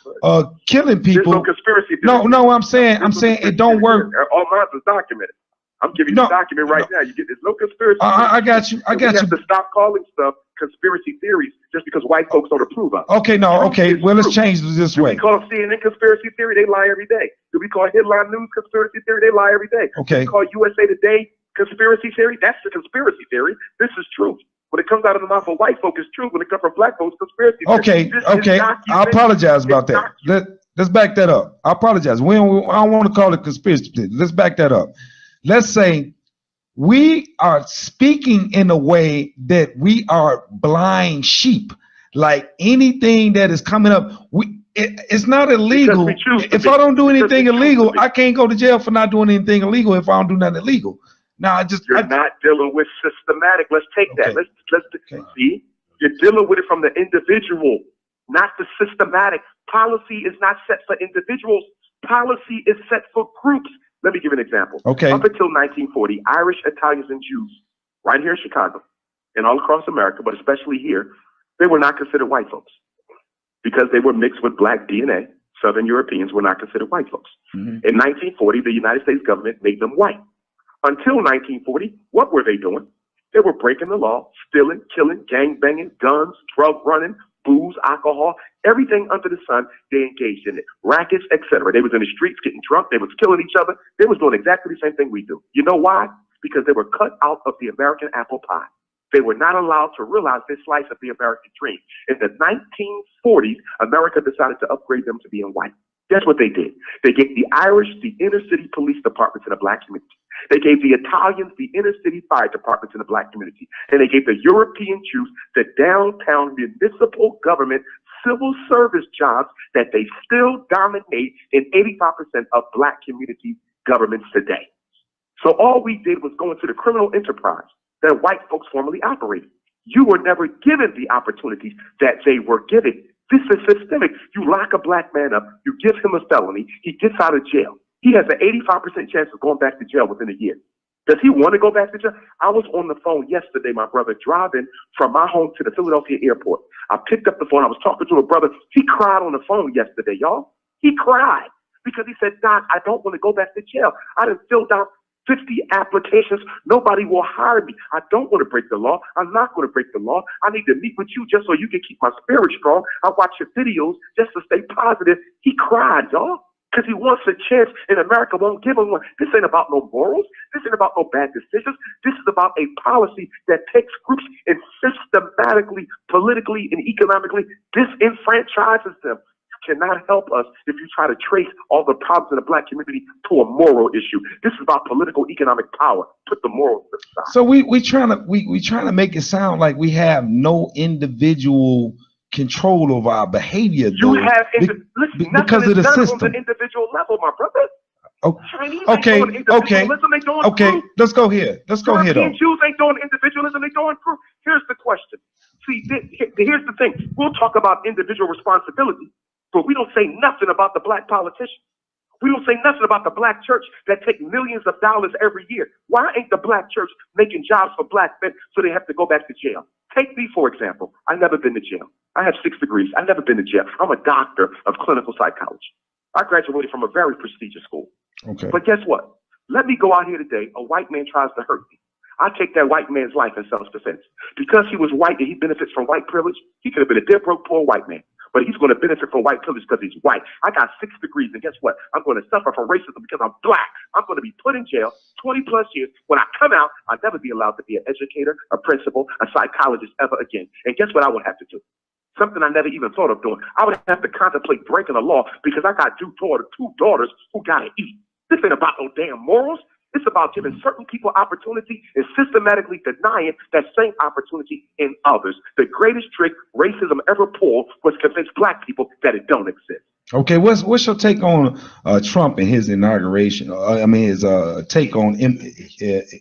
killing people. There's no conspiracy theory. No, I'm saying it don't work. All mine is documented. I'm giving you the document right now. There's no conspiracy. I got you. We have to stop calling stuff conspiracy theories just because white folks don't approve of it. Okay, well, let's change this way. Do we call CNN conspiracy theory? They lie every day. Do we call headline news conspiracy theory? They lie every day. Okay. Do we call USA Today conspiracy theory? That's the conspiracy theory. This is truth. When it comes out of the mouth of white folk, it's truth. When it comes from black folks, conspiracy theory. Okay. I apologize about that. Let's back that up. I apologize. I don't want to call it conspiracy theory. Let's back that up. Let's say we are speaking in a way that we are blind sheep. Like anything that is coming up, it's not illegal. If I don't do anything illegal, I can't go to jail for not doing anything illegal if I don't do nothing illegal. Now you're not dealing with systematic. Let's take that. Let's see. You're dealing with it from the individual, not the systematic. Policy is not set for individuals. Policy is set for groups. Let me give you an example. Okay. Up until 1940, Irish, Italians, and Jews, right here in Chicago, and all across America, but especially here, they were not considered white folks because they were mixed with black DNA. Southern Europeans were not considered white folks. In 1940, the United States government made them white. Until 1940, what were they doing? They were breaking the law, stealing, killing, gang banging, guns, drug running, booze, alcohol, everything under the sun. They engaged in it, rackets, etc. They was in the streets getting drunk. They was killing each other. They was doing exactly the same thing we do. You know why? Because they were cut out of the American apple pie. They were not allowed to realize this slice of the American dream. In the 1940s, America decided to upgrade them to being white. Guess what they did? They gave the Irish the inner city police departments in the black community. They gave the Italians the inner city fire departments in the black community. And they gave the European Jews the downtown municipal government civil service jobs that they still dominate in 85% of black community governments today. So all we did was go into the criminal enterprise that white folks formerly operated. You were never given the opportunities that they were given. This is systemic. You lock a black man up, you give him a felony, he gets out of jail. He has an 85% chance of going back to jail within a year. Does he want to go back to jail? I was on the phone yesterday, my brother, driving from my home to the Philadelphia airport. I picked up the phone. I was talking to a brother. He cried on the phone yesterday, y'all. He cried because he said, Doc, I don't want to go back to jail. I done filled out 50 applications. Nobody will hire me. I don't want to break the law. I'm not going to break the law. I need to meet with you just so you can keep my spirit strong. I watch your videos just to stay positive. He cried, y'all, because he wants a chance and America won't give him one. This ain't about no morals. This ain't about no bad decisions. This is about a policy that takes groups and systematically, politically, and economically disenfranchises them. Cannot help us if you try to trace all the problems in the black community to a moral issue. This is about political economic power. Put the morals to the side. So we trying to make it sound like we have no individual control of our behavior. You have listen, because of the system. On the individual level, my brother. Okay. Let's go here. European Jews ain't doing individualism. They doing proof. Here's the question. See, here's the thing. We'll talk about individual responsibility. But we don't say nothing about the black politicians. We don't say nothing about the black church that take millions of dollars every year. Why ain't the black church making jobs for black men so they have to go back to jail? Take me, for example. I've never been to jail. I have 6 degrees. I've never been to jail. I'm a doctor of clinical psychology. I graduated from a very prestigious school. Okay. But guess what? Let me go out here today. A white man tries to hurt me. I take that white man's life in self-defense. Because he was white and he benefits from white privilege, he could have been a dead broke poor white man. But he's going to benefit from white privilege because he's white. I got 6 degrees, and guess what? I'm going to suffer from racism because I'm black. I'm going to be put in jail 20 plus years. When I come out, I'll never be allowed to be an educator, a principal, a psychologist ever again. And guess what I would have to do? Something I never even thought of doing. I would have to contemplate breaking the law because I got 2 daughters who got to eat. This ain't about no damn morals. It's about giving certain people opportunity and systematically denying that same opportunity in others. The greatest trick racism ever pulled was convince black people that it don't exist. Okay, what's your take on Trump and his inauguration? His take on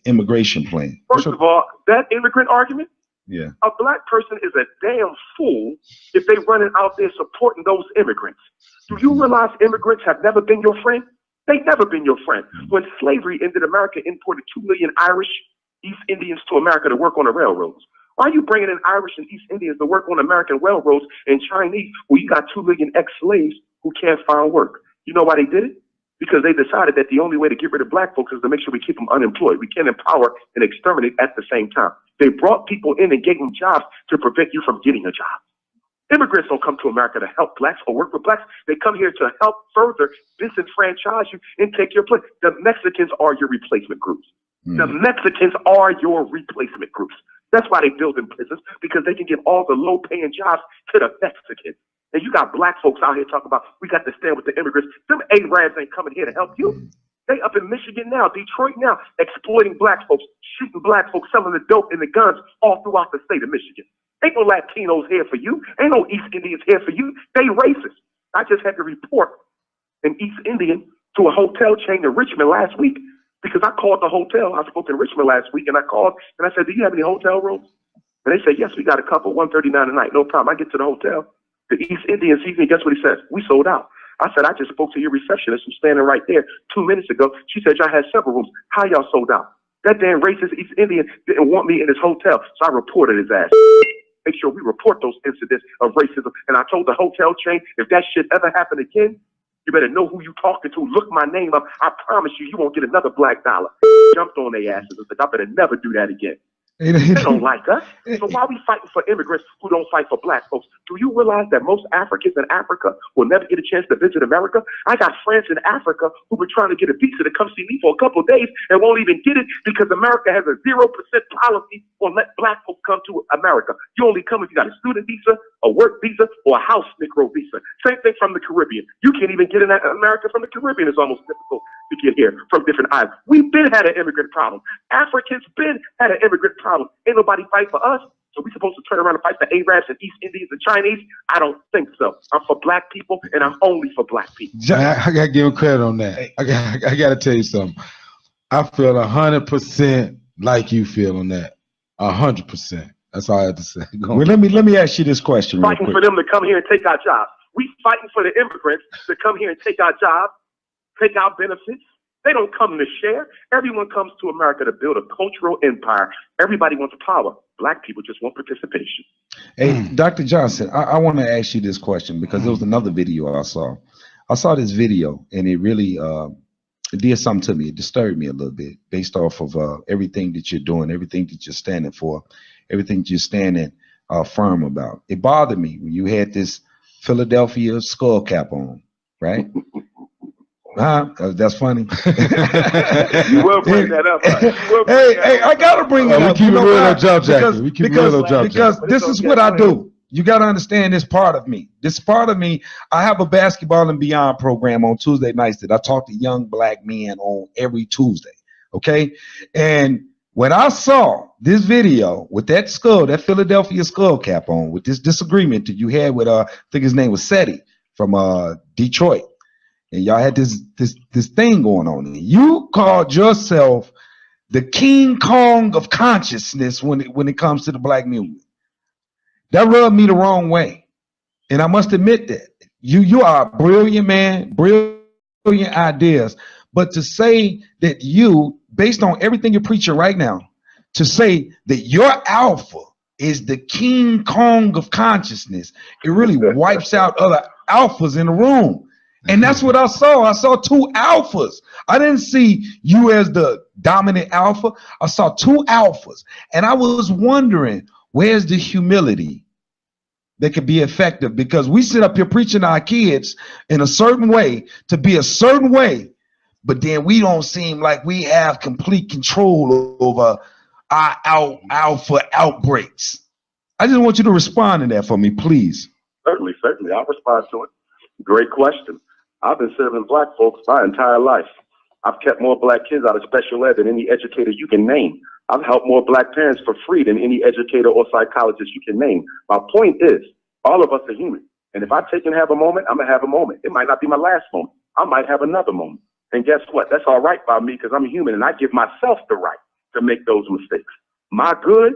immigration plan. First of all, that immigrant argument. Yeah. A black person is a damn fool if they running out there supporting those immigrants. Do you realize immigrants have never been your friend? They've never been your friend. When slavery ended, America imported 2 million Irish East Indians to America to work on the railroads. Why are you bringing in Irish and East Indians to work on American railroads and Chinese when you got 2 million ex-slaves who can't find work? You know why they did it? Because they decided that the only way to get rid of black folks is to make sure we keep them unemployed. We can't empower and exterminate at the same time. They brought people in and gave them jobs to prevent you from getting a job. Immigrants don't come to America to help blacks or work with blacks. They come here to help further disenfranchise you and take your place. The Mexicans are your replacement groups. The Mexicans are your replacement groups. That's why they build in prisons, because they can give all the low-paying jobs to the Mexicans. And you got black folks out here talking about, we got to stand with the immigrants. Them Arabs ain't coming here to help you. They up in Michigan now, Detroit now, exploiting black folks, shooting black folks, selling the dope and the guns all throughout the state of Michigan. Ain't no Latinos here for you. Ain't no East Indians here for you. They racist. I just had to report an East Indian to a hotel chain in Richmond last week because I called the hotel. I spoke in Richmond last week, and I called and I said, do you have any hotel rooms? And they said, yes, we got a couple, $139 a night. No problem. I get to the hotel. The East Indian sees me. Guess what he says? We sold out. I said, I just spoke to your receptionist who's standing right there 2 minutes ago. She said, y'all had several rooms. How y'all sold out? That damn racist East Indian didn't want me in his hotel, so I reported his ass. Make sure we report those incidents of racism. And I told the hotel chain, if that shit ever happen again, you better know who you talking to. Look my name up. I promise you, you won't get another black dollar. Jumped on their asses and said, I better never do that again. They don't like us. So why are we fighting for immigrants who don't fight for black folks? Do you realize that most Africans in Africa will never get a chance to visit America? I got friends in Africa who've been trying to get a visa to come see me for a couple of days and won't even get it because America has a 0% policy on let black folks come to America. You only come if you got a student visa, a work visa or a house Negro visa. Same thing from the Caribbean. You can't even get in America from the Caribbean. It's almost difficult to get here from different islands. We've been had an immigrant problem. Africans been had an immigrant problem. Ain't nobody fight for us. So we supposed to turn around and fight the Arabs and East Indians and Chinese? I don't think so. I'm for black people, and I'm only for black people. I gotta give him credit on that. I gotta tell you something. I feel 100% like you feel on that. 100%. That's all I have to say. Well, let me ask you this question. Fighting for them to come here and take our jobs. We fighting for the immigrants to come here and take our jobs, take our benefits. They don't come to share. Everyone comes to America to build a cultural empire. Everybody wants power. Black people just want participation. Hey, Dr. Johnson, I want to ask you this question because there was another video I saw. I saw this video and it really it did something to me. It disturbed me a little bit based off of everything that you're doing, everything that you're standing for, everything that you're standing firm about. It bothered me when you had this Philadelphia skull cap on, right? That's funny. You will bring that up. Hey, I gotta bring it up. We keep it real on Job Jacket. We keep it real on Job Jacket. Because this is what I do. You got to understand this part of me. This part of me, I have a Basketball and Beyond program on Tuesday nights that I talk to young black men on every Tuesday. Okay. And when I saw this video with that skull, that Philadelphia skull cap on, with this disagreement that you had with, I think his name was Seti from Detroit. And y'all had this thing going on. And you called yourself the King Kong of consciousness when it comes to the black movement. That rubbed me the wrong way. And I must admit that. You are a brilliant man, brilliant ideas. But to say that you, based on everything you're preaching right now, to say that your alpha is the King Kong of consciousness, it really wipes out other alphas in the room. And that's what I saw. I saw two alphas. I didn't see you as the dominant alpha. I saw two alphas. And I was wondering, where's the humility that could be effective? Because we sit up here preaching to our kids in a certain way to be a certain way, but then we don't seem like we have complete control over our alpha outbreaks. I just want you to respond to that for me, please. Certainly. I'll respond to it. Great question. I've been serving black folks my entire life. I've kept more black kids out of special ed than any educator you can name. I've helped more black parents for free than any educator or psychologist you can name. My point is, all of us are human. And if I take and have a moment, I'm going to have a moment. It might not be my last moment. I might have another moment. And guess what? That's all right by me because I'm a human and I give myself the right to make those mistakes. My good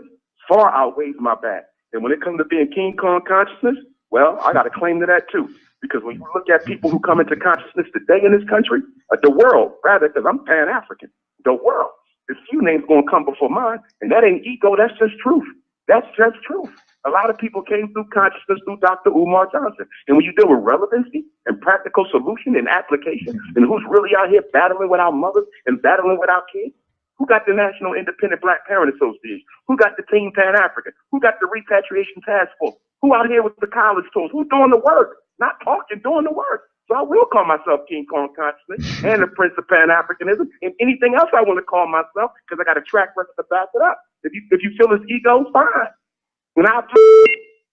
far outweighs my bad. And when it comes to being King Kong consciousness, well, I got a claim to that too. Because when you look at people who come into consciousness today in this country, the world, rather, because I'm Pan-African, the world, there's few names going to come before mine, and that ain't ego, that's just truth. That's just truth. A lot of people came through consciousness through Dr. Umar Johnson. And when you deal with relevancy and practical solution and application, and who's really out here battling with our mothers and battling with our kids, who got the National Independent Black Parent Association? Who got the Team Pan-African? Who got the Repatriation Task Force? Who out here with the college tours? Who's doing the work? Not talking, doing the work. So I will call myself King Kong consciousness and the Prince of Pan-Africanism and anything else I want to call myself because I got a track record to back it up. If you feel it's ego, fine. When I'm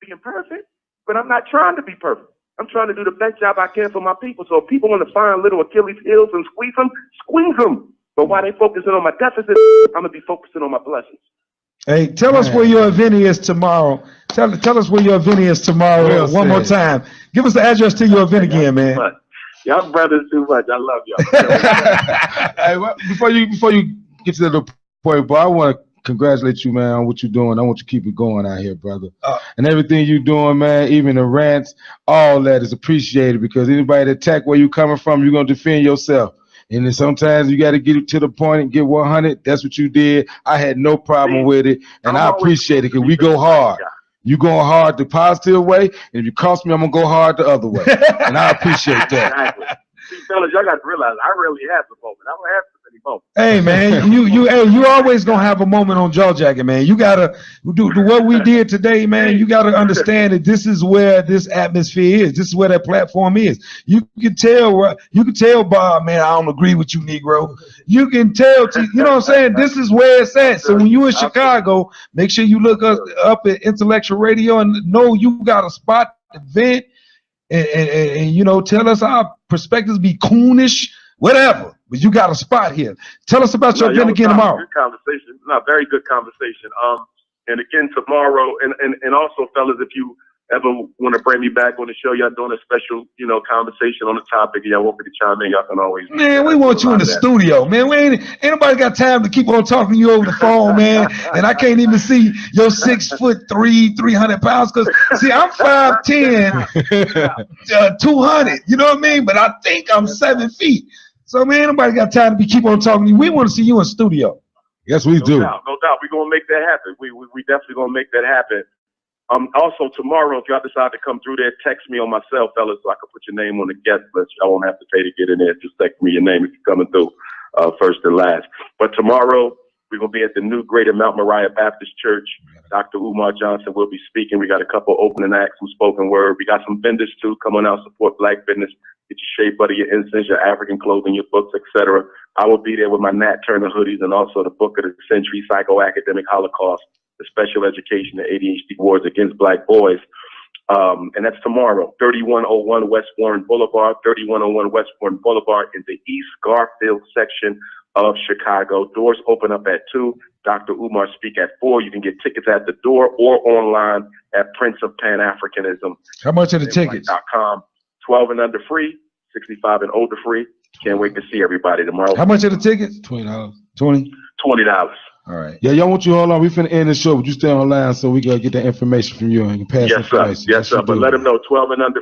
being perfect, but I'm not trying to be perfect. I'm trying to do the best job I can for my people. So if people want to find little Achilles heels and squeeze them. But while they focusing on my deficit, I'm going to be focusing on my blessings. Hey, tell us where your event is tomorrow. Tell us where your event is tomorrow one more time. Give us the address to your event again, man. Y'all brothers too much. I love y'all. Hey, well, before you get to the point, bro, I want to congratulate you, man, on what you're doing. I want you to keep it going out here, brother. And everything you're doing, man, even the rants, all that is appreciated because anybody that attack where you coming from, you're going to defend yourself. And then sometimes you got to get it to the point and get 100. That's what you did. I had no problem with it, and I appreciate it because we go hard. You going hard the positive way, and if you cost me, I'm going to go hard the other way. And I appreciate that. Exactly. See, fellas, y'all got to realize I rarely have the moment. I don't have so many phone. Hey man, you always gonna have a moment on Jaw Jacket, man. You gotta do what we did today, man. You gotta understand that this is where this atmosphere is. This is where that platform is. You can tell Bob, man, I don't agree with you, Negro. You can tell, you know what I'm saying? This is where it's at. So when you in Chicago, make sure you look us up at Intellectual Radio and know you got a spot to vent and you know, tell us our perspectives be coonish, whatever. But you got a spot here. Tell us about your event again tomorrow. Good conversation. No, very good conversation. And again tomorrow, and also, fellas, if you ever want to bring me back on the show, y'all doing a special, you know, conversation on the topic, y'all want me to chime in, y'all can always. Man, we want you in the studio, man. We ain't nobody got time to keep on talking to you over the phone, man. And I can't even see your 6'3", 300 pounds. Cause see, I'm 5'10", 200. You know what I mean? But I think I'm 7 feet. So man, nobody got time to keep on talking to you. We want to see you in studio. Yes, we do. No doubt. We're gonna make that happen. We definitely gonna make that happen. Also tomorrow, if y'all decide to come through there, text me on my cell, fellas, so I can put your name on the guest list. Y'all won't have to pay to get in there. Just text me your name if you're coming through, first and last. But tomorrow, we're going to be at the new Greater Mount Moriah Baptist Church. Dr. Umar Johnson will be speaking. We got a couple opening acts, some spoken word. We got some vendors, too. Come on out, support Black business. Get your shea butter, your incense, your African clothing, your books, etc. I will be there with my Nat Turner hoodies and also the Book of the Century, Psychoacademic Holocaust, the Special Education, the ADHD Wars Against Black Boys. And that's tomorrow, 3101 West Warren Boulevard, 3101 West Warren Boulevard in the East Garfield section of Chicago. Doors open up at 2. Dr. Umar speak at 4. You can get tickets at the door or online at Prince of Pan-Africanism. How much are the tickets? 12 and under free, 65 and older free. Can't wait to see everybody tomorrow. How much are the tickets? $20. $20. All right. Yeah, y'all want you hold on. We finna end the show, but you stay online so we gotta get that information from you and pass information. Yes, sir. But let them know 12 and under.